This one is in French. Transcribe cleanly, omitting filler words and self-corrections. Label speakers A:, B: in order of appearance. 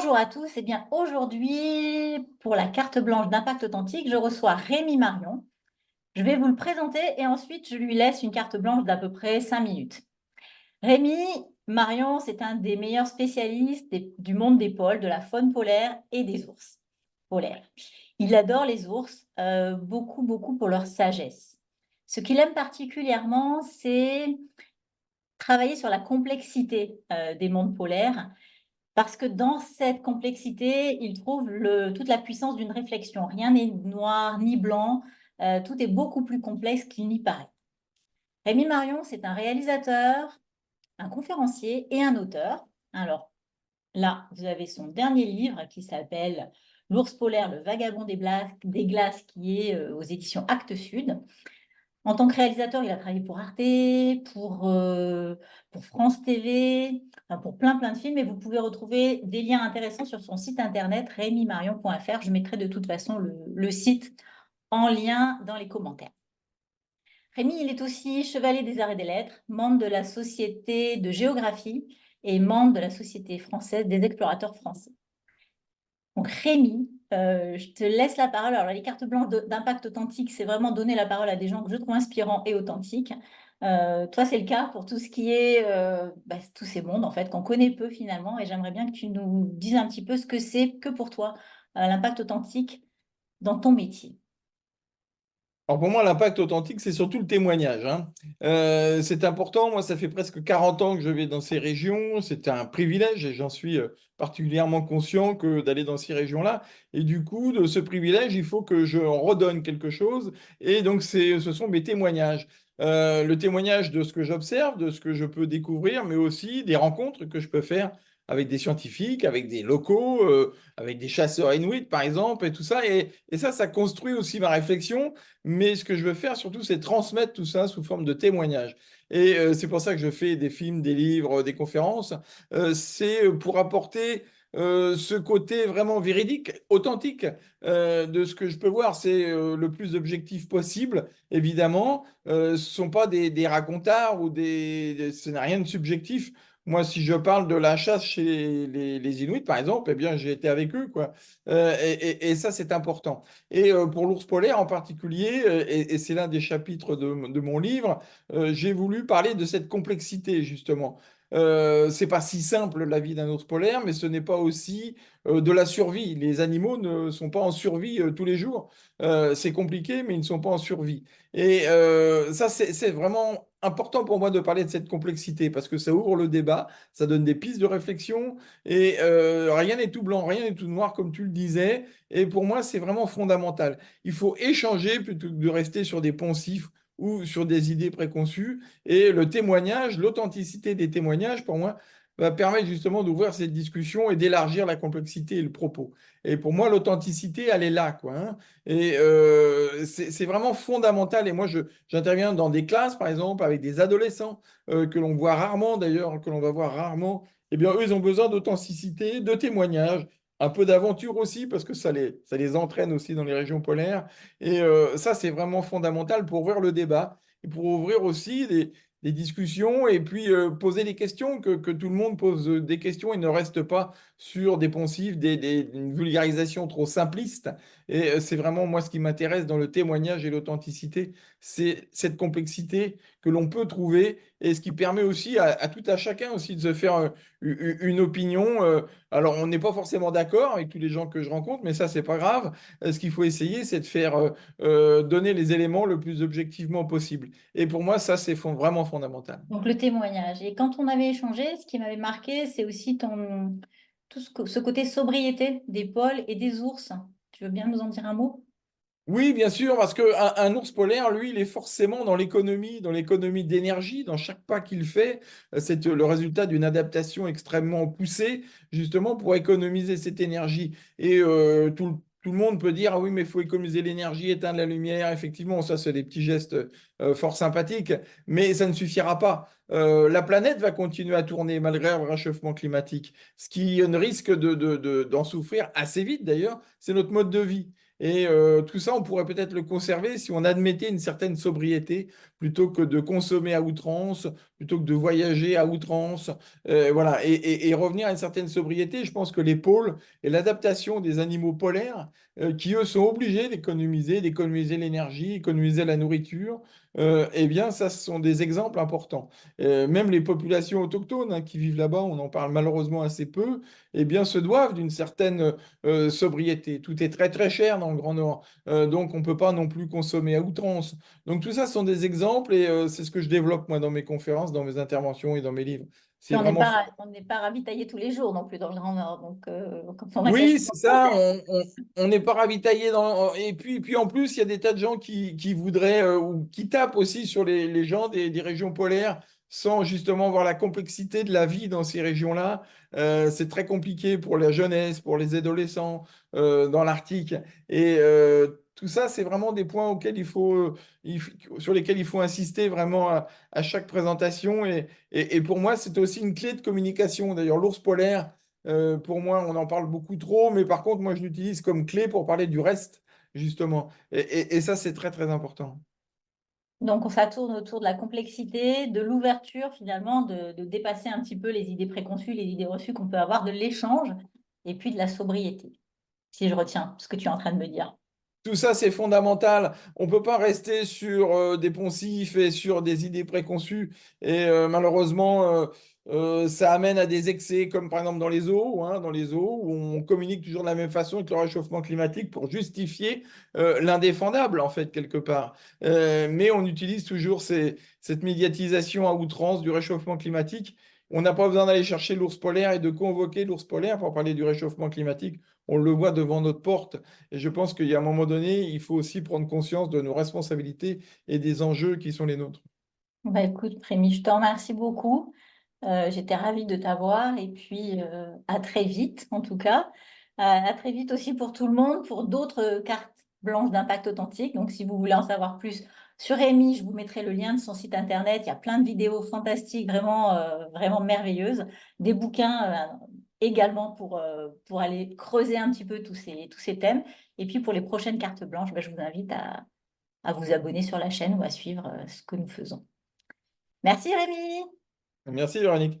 A: Bonjour à tous. Eh bien, aujourd'hui, pour la carte blanche d'Impact Authentique, je reçois Rémi Marion. Je vais vous le présenter et ensuite, je lui laisse une carte blanche d'à peu près 5 minutes. Rémi Marion, c'est un des meilleurs spécialistes du monde des pôles, de la faune polaire et des ours polaires. Il adore les ours, beaucoup pour leur sagesse. Ce qu'il aime particulièrement, c'est travailler sur la complexité des mondes polaires. Parce que dans cette complexité, il trouve toute la puissance d'une réflexion. Rien n'est noir ni blanc, tout est beaucoup plus complexe qu'il n'y paraît. Rémi Marion, c'est un réalisateur, un conférencier et un auteur. Alors là, vous avez son dernier livre qui s'appelle L'ours polaire, le vagabond des glaces, qui est aux éditions Actes Sud. En tant que réalisateur, il a travaillé pour Arte, pour France TV, enfin pour plein de films. Et vous pouvez retrouver des liens intéressants sur son site internet remimarion.fr. Je mettrai de toute façon le site en lien dans les commentaires. Rémi, il est aussi chevalier des arts et des lettres, membre de la Société de géographie et membre de la Société française des explorateurs français. Donc Rémi, je te laisse la parole. Alors les cartes blanches d'Impact Authentique, c'est vraiment donner la parole à des gens que je trouve inspirants et authentiques. Toi, c'est le cas pour tout ce qui est tous ces mondes en fait qu'on connaît peu finalement. Et j'aimerais bien que tu nous dises un petit peu ce que c'est que pour toi l'impact authentique dans ton métier.
B: Alors pour moi, l'impact authentique, c'est surtout le témoignage, hein. C'est important. Moi, ça fait presque 40 ans que je vais dans ces régions. C'est un privilège et j'en suis particulièrement conscient que d'aller dans ces régions-là. Et du coup, de ce privilège, il faut que je en redonne quelque chose. Et donc, ce sont mes témoignages. Le témoignage de ce que j'observe, de ce que je peux découvrir, mais aussi des rencontres que je peux faire avec des scientifiques, avec des locaux, avec des chasseurs inuits, par exemple, et tout ça. Et ça construit aussi ma réflexion. Mais ce que je veux faire surtout, c'est transmettre tout ça sous forme de témoignages. Et c'est pour ça que je fais des films, des livres, des conférences. C'est pour apporter ce côté vraiment véridique, authentique de ce que je peux voir. C'est le plus objectif possible, évidemment. Ce ne sont pas des racontards ou ce n'est rien de subjectif. Moi, si je parle de la chasse chez les Inuits, par exemple, eh bien, j'ai été avec eux, quoi. Et ça, c'est important. Et pour l'ours polaire en particulier, et c'est l'un des chapitres de mon livre, j'ai voulu parler de cette complexité, justement. C'est pas si simple la vie d'un ours polaire, mais ce n'est pas aussi de la survie. Les animaux ne sont pas en survie tous les jours. C'est compliqué, mais ils ne sont pas en survie. Et ça, c'est vraiment important pour moi de parler de cette complexité parce que ça ouvre le débat, ça donne des pistes de réflexion et rien n'est tout blanc, rien n'est tout noir comme tu le disais. Et pour moi, c'est vraiment fondamental. Il faut échanger plutôt que de rester sur des poncifs ou sur des idées préconçues. Et le témoignage, l'authenticité des témoignages, pour moi, va permettre justement d'ouvrir cette discussion et d'élargir la complexité et le propos. Et pour moi, l'authenticité, elle est là, quoi, hein. Et c'est vraiment fondamental. Et moi, j'interviens dans des classes, par exemple, avec des adolescents que l'on voit rarement, d'ailleurs, que l'on va voir rarement. Eh bien, eux, ils ont besoin d'authenticité, de témoignages, un peu d'aventure aussi, parce que ça les entraîne aussi dans les régions polaires. Et ça, c'est vraiment fondamental pour ouvrir le débat et pour ouvrir aussi des discussions et puis poser des questions, que tout le monde pose des questions et ne reste pas sur des poncifs, une vulgarisation trop simpliste. Et c'est vraiment moi ce qui m'intéresse dans le témoignage et l'authenticité, c'est cette complexité que l'on peut trouver et ce qui permet aussi à tout à chacun aussi de se faire une opinion. Alors, on n'est pas forcément d'accord avec tous les gens que je rencontre, mais ça, c'est pas grave. Ce qu'il faut essayer, c'est de faire donner les éléments le plus objectivement possible. Et pour moi, ça, c'est vraiment fondamental.
A: Donc le témoignage. Et quand on avait échangé, ce qui m'avait marqué, c'est aussi ce côté sobriété des pôles et des ours. Tu veux bien nous en dire un mot?
B: Oui, bien sûr, parce qu'un ours polaire, lui, il est forcément dans l'économie d'énergie, dans chaque pas qu'il fait. C'est le résultat d'une adaptation extrêmement poussée, justement, pour économiser cette énergie. Et tout le monde peut dire, ah oui, mais il faut économiser l'énergie, éteindre la lumière. Effectivement, ça, c'est des petits gestes fort sympathiques, mais ça ne suffira pas. La planète va continuer à tourner malgré le réchauffement climatique. Ce qui risque d'en souffrir assez vite, d'ailleurs, c'est notre mode de vie. Et tout ça, on pourrait peut-être le conserver si on admettait une certaine sobriété plutôt que de consommer à outrance, plutôt que de voyager à outrance, voilà, et revenir à une certaine sobriété. Je pense que les pôles et l'adaptation des animaux polaires, qui eux sont obligés d'économiser l'énergie, économiser la nourriture, eh bien, ça, ce sont des exemples importants. Même les populations autochtones hein, qui vivent là-bas, on en parle malheureusement assez peu, eh bien, se doivent d'une certaine sobriété. Tout est très très cher dans le Grand Nord, donc on ne peut pas non plus consommer à outrance. Donc tout ça ce sont des exemples et c'est ce que je développe moi dans mes conférences, dans mes interventions et dans mes livres. C'est
A: Puis
B: vraiment.
A: on n'est pas ravitaillé tous les jours non plus dans le Grand Nord. Donc, quand on a quelque
B: Oui,
A: chose
B: c'est
A: à
B: ça.
A: faire.
B: On n'est pas ravitaillé dans. Et puis en plus, il y a des tas de gens qui voudraient ou qui tapent aussi sur les gens des régions polaires sans justement voir la complexité de la vie dans ces régions-là. C'est très compliqué pour la jeunesse, pour les adolescents dans l'Arctique. Et tout ça, c'est vraiment des points auxquels sur lesquels il faut insister vraiment à chaque présentation. Et pour moi, c'est aussi une clé de communication. D'ailleurs, l'ours polaire. Pour moi, on en parle beaucoup trop, mais par contre, moi, je l'utilise comme clé pour parler du reste, justement. Et ça, c'est très, très important.
A: Donc, ça tourne autour de la complexité, de l'ouverture finalement, de dépasser un petit peu les idées préconçues, les idées reçues qu'on peut avoir, de l'échange et puis de la sobriété, si je retiens ce que tu es en train de me dire.
B: Tout ça, c'est fondamental. On ne peut pas rester sur des poncifs et sur des idées préconçues. Et malheureusement, ça amène à des excès, comme par exemple dans les eaux, hein, dans les eaux, où on communique toujours de la même façon avec le réchauffement climatique pour justifier l'indéfendable, en fait, quelque part. Mais on utilise toujours cette médiatisation à outrance du réchauffement climatique. On n'a pas besoin d'aller chercher l'ours polaire et de convoquer l'ours polaire pour parler du réchauffement climatique. On le voit devant notre porte. Et je pense qu'il y a un moment donné, il faut aussi prendre conscience de nos responsabilités et des enjeux qui sont les nôtres.
A: Bah, écoute, Rémi, je te remercie beaucoup. J'étais ravie de t'avoir et puis à très vite en tout cas. À très vite aussi pour tout le monde, pour d'autres cartes blanches d'impact authentique. Donc si vous voulez en savoir plus sur Rémi, je vous mettrai le lien de son site internet. Il y a plein de vidéos fantastiques, vraiment merveilleuses. Des bouquins également pour aller creuser un petit peu tous ces thèmes. Et puis pour les prochaines cartes blanches, bah, je vous invite à vous abonner sur la chaîne ou à suivre ce que nous faisons. Merci Rémi.
B: Merci, Véronique.